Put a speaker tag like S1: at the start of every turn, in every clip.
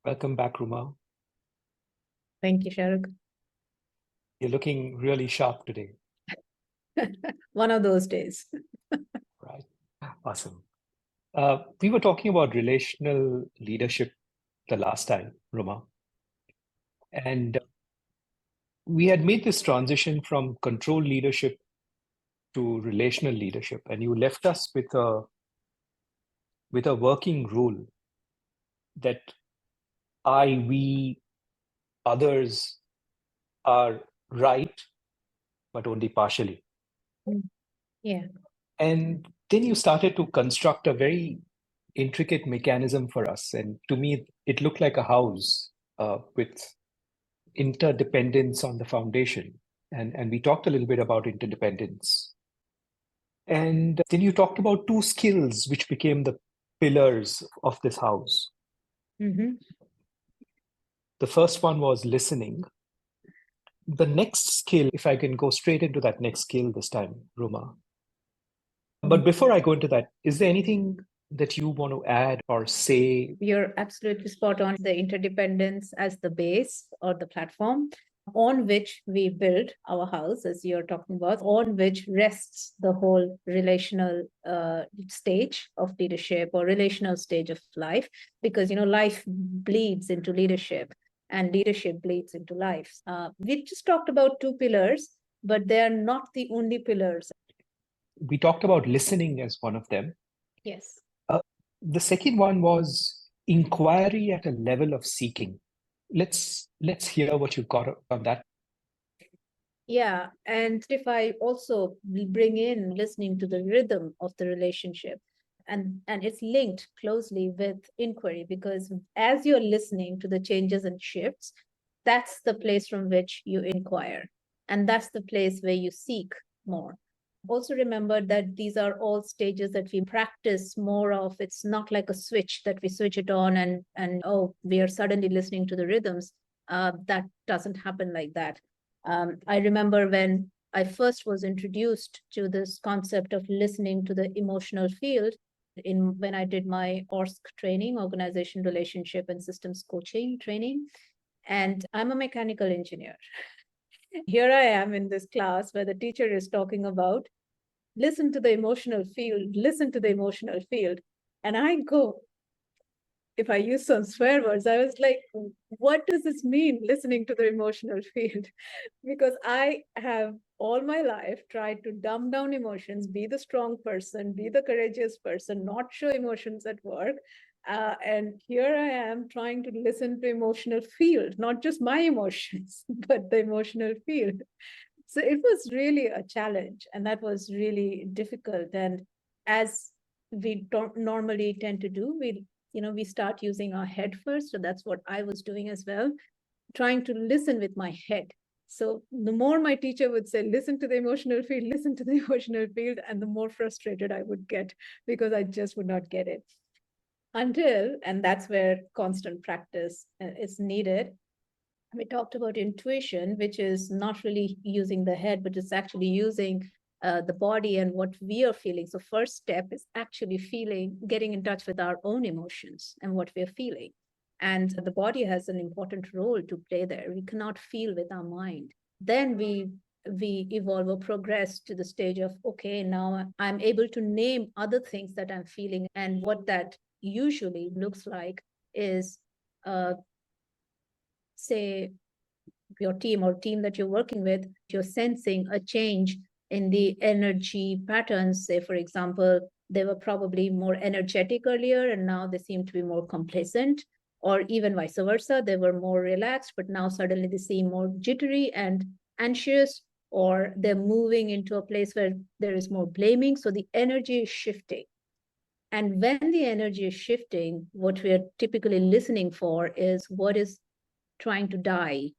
S1: Welcome back, Ruma.
S2: Thank you, Shahrukh.
S1: You're looking really sharp today.
S2: One of those days.
S1: Right. Awesome. We were talking about relational leadership the last time, Ruma, and we had made this transition from control leadership to relational leadership, and you left us with a working rule that I, we, others are right, but only partially.
S2: Yeah.
S1: And then you started to construct a very intricate mechanism for us. And to me, it looked like a house with interdependence on the foundation. And we talked a little bit about interdependence. And then you talked about two skills which became the pillars of this house.
S2: Mm-hmm.
S1: The first one was listening. The next skill, if I can go straight into that next skill this time, Ruma. But before I go into that, is there anything that you want to add or say?
S2: You're absolutely spot on. The interdependence as the base or the platform on which we build our house, as you're talking about, on which rests the whole relational stage of leadership or relational stage of life, because, life bleeds into leadership and leadership bleeds into life. We just talked about two pillars, but they are not the only pillars.
S1: We talked about listening as one of them.
S2: Yes.
S1: The second one was inquiry at a level of seeking. Let's hear what you got on that.
S2: Yeah, and if I also bring in listening to the rhythm of the relationship, and it's linked closely with inquiry, because as you're listening to the changes and shifts, that's the place from which you inquire, and that's the place where you seek more. Also remember that these are all stages that we practice more of. It's not like a switch that we switch it on and oh, we are suddenly listening to the rhythms. That doesn't happen like that. I remember when I first was introduced to this concept of listening to the emotional field when I did my ORSC training, Organization, Relationship, and Systems Coaching training. And I'm a mechanical engineer. Here I am in this class where the teacher is talking about listen to the emotional field, listen to the emotional field. And I go, if I use some swear words, I was like, what does this mean, listening to the emotional field? Because I have all my life tried to dumb down emotions, be the strong person, be the courageous person, not show emotions at work. And here I am trying to listen to emotional field, not just my emotions, but the emotional field. So it was really a challenge, and that was really difficult. And as we don't normally tend to do, we start using our head first. So that's what I was doing as well, trying to listen with my head. So the more my teacher would say, listen to the emotional field, listen to the emotional field, and the more frustrated I would get because I just would not get it. And that's where constant practice is needed. We talked about intuition, which is not really using the head, but it's actually using the body and what we are feeling. So first step is actually getting in touch with our own emotions and what we're feeling. And the body has an important role to play there. We cannot feel with our mind. Then we evolve or progress to the stage of, okay, now I'm able to name other things that I'm feeling. And what that usually looks like is say your team or team that you're working with, you're sensing a change in the energy patterns. Say, for example, they were probably more energetic earlier and now they seem to be more complacent, or even vice versa. They were more relaxed, but now suddenly they seem more jittery and anxious, or they're moving into a place where there is more blaming. So the energy is shifting. And when the energy is shifting, what we are typically listening for is what is trying to die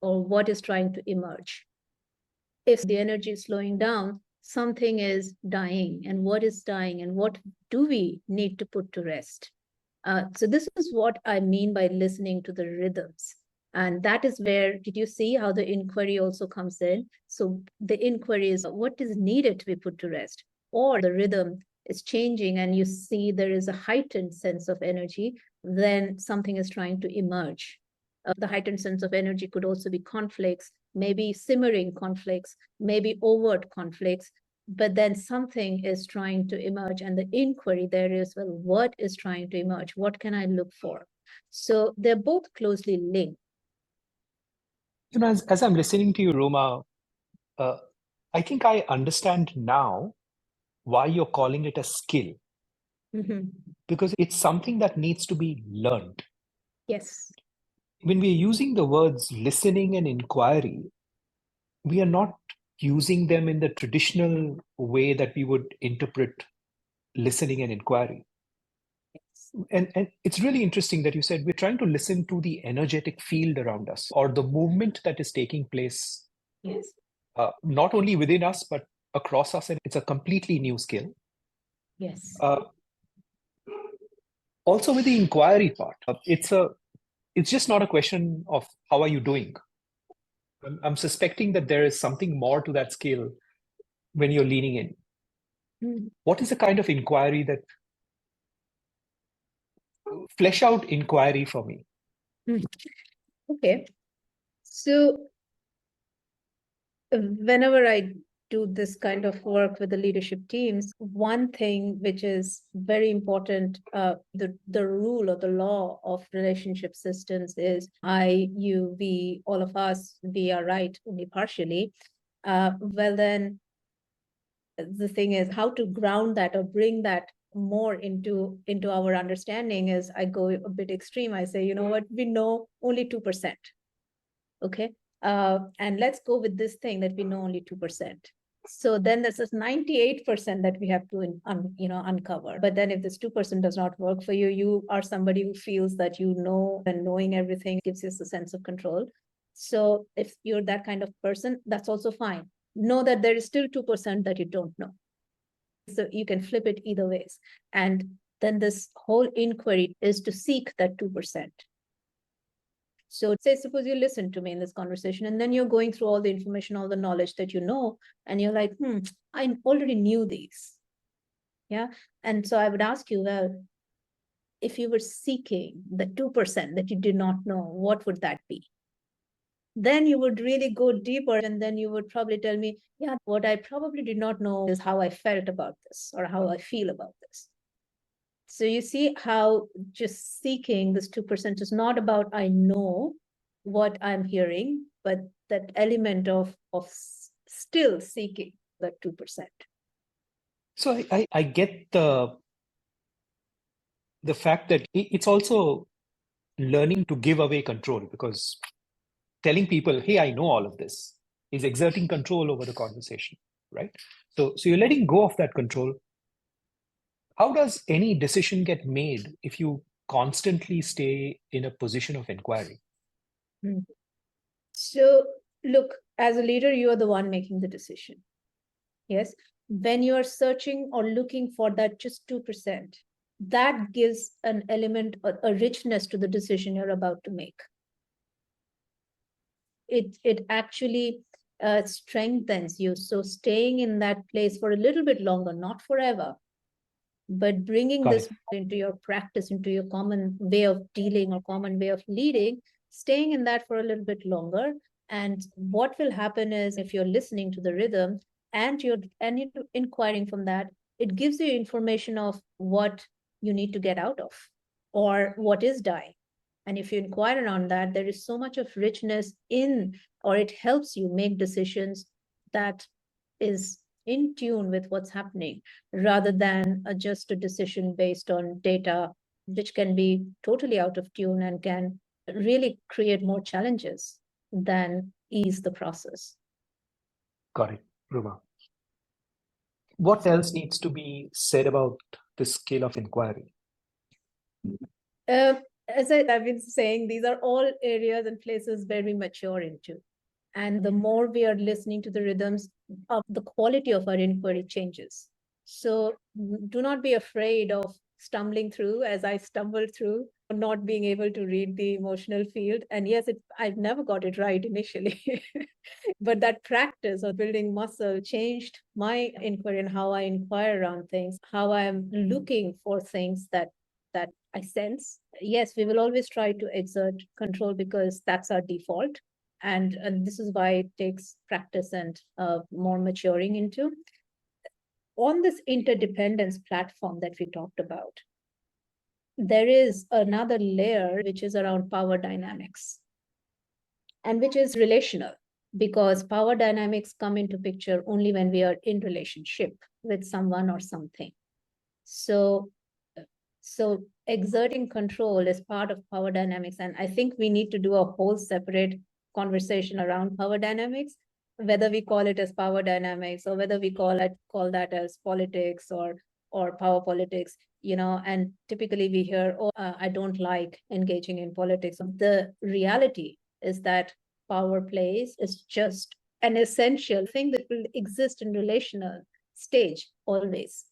S2: or what is trying to emerge. If the energy is slowing down, something is dying. And what is dying and what do we need to put to rest? So this is what I mean by listening to the rhythms. And that is where, did you see how the inquiry also comes in? So the inquiry is what is needed to be put to rest, or the rhythm is changing and you see there is a heightened sense of energy. then something is trying to emerge. The heightened sense of energy could also be conflicts, maybe simmering conflicts, maybe overt conflicts, but then something is trying to emerge. And the inquiry there is, well, what is trying to emerge? What can I look for? So they're both closely linked.
S1: As I'm listening to you, Roma, I think I understand now why you're calling it a skill.
S2: Mm-hmm.
S1: Because it's something that needs to be learned.
S2: Yes.
S1: When we're using the words listening and inquiry, we are not using them in the traditional way that we would interpret listening and inquiry.
S2: Yes.
S1: And it's really interesting that you said we're trying to listen to the energetic field around us or the movement that is taking place,
S2: Yes.
S1: not only within us, but across us. And it's a completely new skill.
S2: Yes.
S1: Also with the inquiry part, it's just not a question of how are you doing. I'm suspecting that there is something more to that skill when you're leaning in.
S2: Mm.
S1: What is the kind of inquiry that flesh out inquiry for me?
S2: Okay. So whenever I do this kind of work with the leadership teams, one thing which is very important, the rule or the law of relationship systems is I, you, we, all of us, we are right only partially. Well, then the thing is how to ground that or bring that more into our understanding is I go a bit extreme. I say, you know what, we know only 2%. Okay. And let's go with this thing that we know only 2%. So then there's this 98% that we have to uncover. But then if this 2% does not work for you, you are somebody who feels that you know, and knowing everything gives you a sense of control. So if you're that kind of person, that's also fine. Know that there is still 2% that you don't know. So you can flip it either ways. And then this whole inquiry is to seek that 2%. So say, suppose you listen to me in this conversation, and then you're going through all the information, all the knowledge that you know, and you're like, I already knew these. Yeah. And so I would ask you, well, if you were seeking the 2% that you did not know, what would that be? Then you would really go deeper, and then you would probably tell me, yeah, what I probably did not know is how I felt about this or how I feel about this. So you see how just seeking this 2% is not about I know what I'm hearing, but that element of still seeking that 2%.
S1: So I get the fact that it's also learning to give away control, because telling people, hey, I know all of this, is exerting control over the conversation, right? So you're letting go of that control. How does any decision get made if you constantly stay in a position of inquiry?
S2: So look, as a leader, you are the one making the decision. Yes. When you are searching or looking for that just 2%, that gives an element, a richness to the decision you're about to make. It actually strengthens you. So staying in that place for a little bit longer, not forever, but bringing
S1: Got
S2: this
S1: it.
S2: into your practice, into your common way of dealing or common way of leading, staying in that for a little bit longer. And what will happen is if you're listening to the rhythm and you're inquiring from that, it gives you information of what you need to get out of or what is dying. And if you inquire around that, there is so much of richness in, or it helps you make decisions that is in tune with what's happening rather than just a decision based on data, which can be totally out of tune and can really create more challenges than ease the process.
S1: Got it, Ruma. What else needs to be said about the skill of inquiry?
S2: As I've been saying, these are all areas and places where we mature into. And the more we are listening to the rhythms, the quality of our inquiry changes. So do not be afraid of stumbling through as I stumbled through, not being able to read the emotional field. And yes, I've never got it right initially, but that practice of building muscle changed my inquiry and how I inquire around things, how I'm looking for things that that I sense. Yes, we will always try to exert control because that's our default. And this is why it takes practice and more maturing into. On this interdependence platform that we talked about, there is another layer which is around power dynamics and which is relational, because power dynamics come into picture only when we are in relationship with someone or something. So exerting control is part of power dynamics, and I think we need to do a whole separate conversation around power dynamics, whether we call it as power dynamics or whether we call that as politics or power politics, and typically we hear, I don't like engaging in politics. The reality is that power plays is just an essential thing that will exist in relational stage always.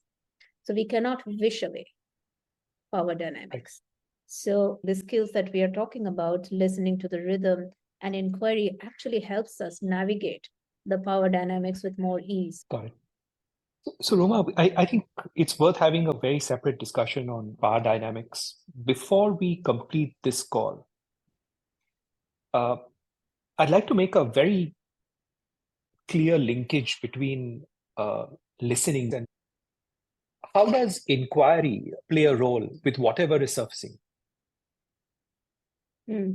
S2: So we cannot wish away power dynamics. So the skills that we are talking about, listening to the rhythm and inquiry, actually helps us navigate the power dynamics with more ease.
S1: Got it. So Ruma, I think it's worth having a very separate discussion on power dynamics. Before we complete this call, I'd like to make a very clear linkage between listening and how does inquiry play a role with whatever is surfacing?
S2: We're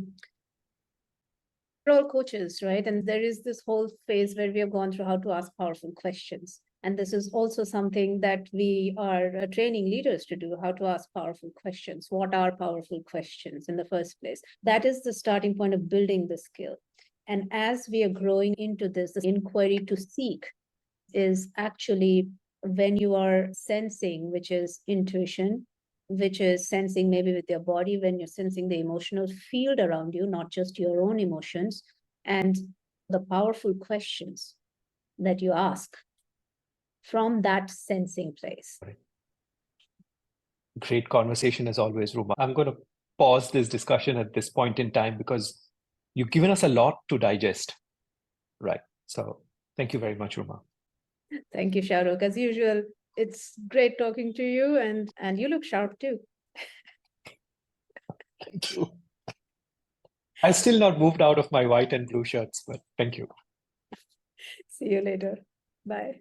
S2: all coaches, right? And there is this whole phase where we have gone through how to ask powerful questions. And this is also something that we are training leaders to do, how to ask powerful questions. What are powerful questions in the first place? That is the starting point of building the skill. And as we are growing into this, the inquiry to seek is actually when you are sensing, which is intuition, which is sensing maybe with your body, when you're sensing the emotional field around you, not just your own emotions, and the powerful questions that you ask from that sensing place.
S1: Great conversation as always, Ruma. I'm going to pause this discussion at this point in time because you've given us a lot to digest. Right. So thank you very much, Ruma.
S2: Thank you, Shahrukh. As usual, it's great talking to you, and you look sharp too.
S1: Thank you. I've still not moved out of my white and blue shirts, but thank you.
S2: See you later. Bye.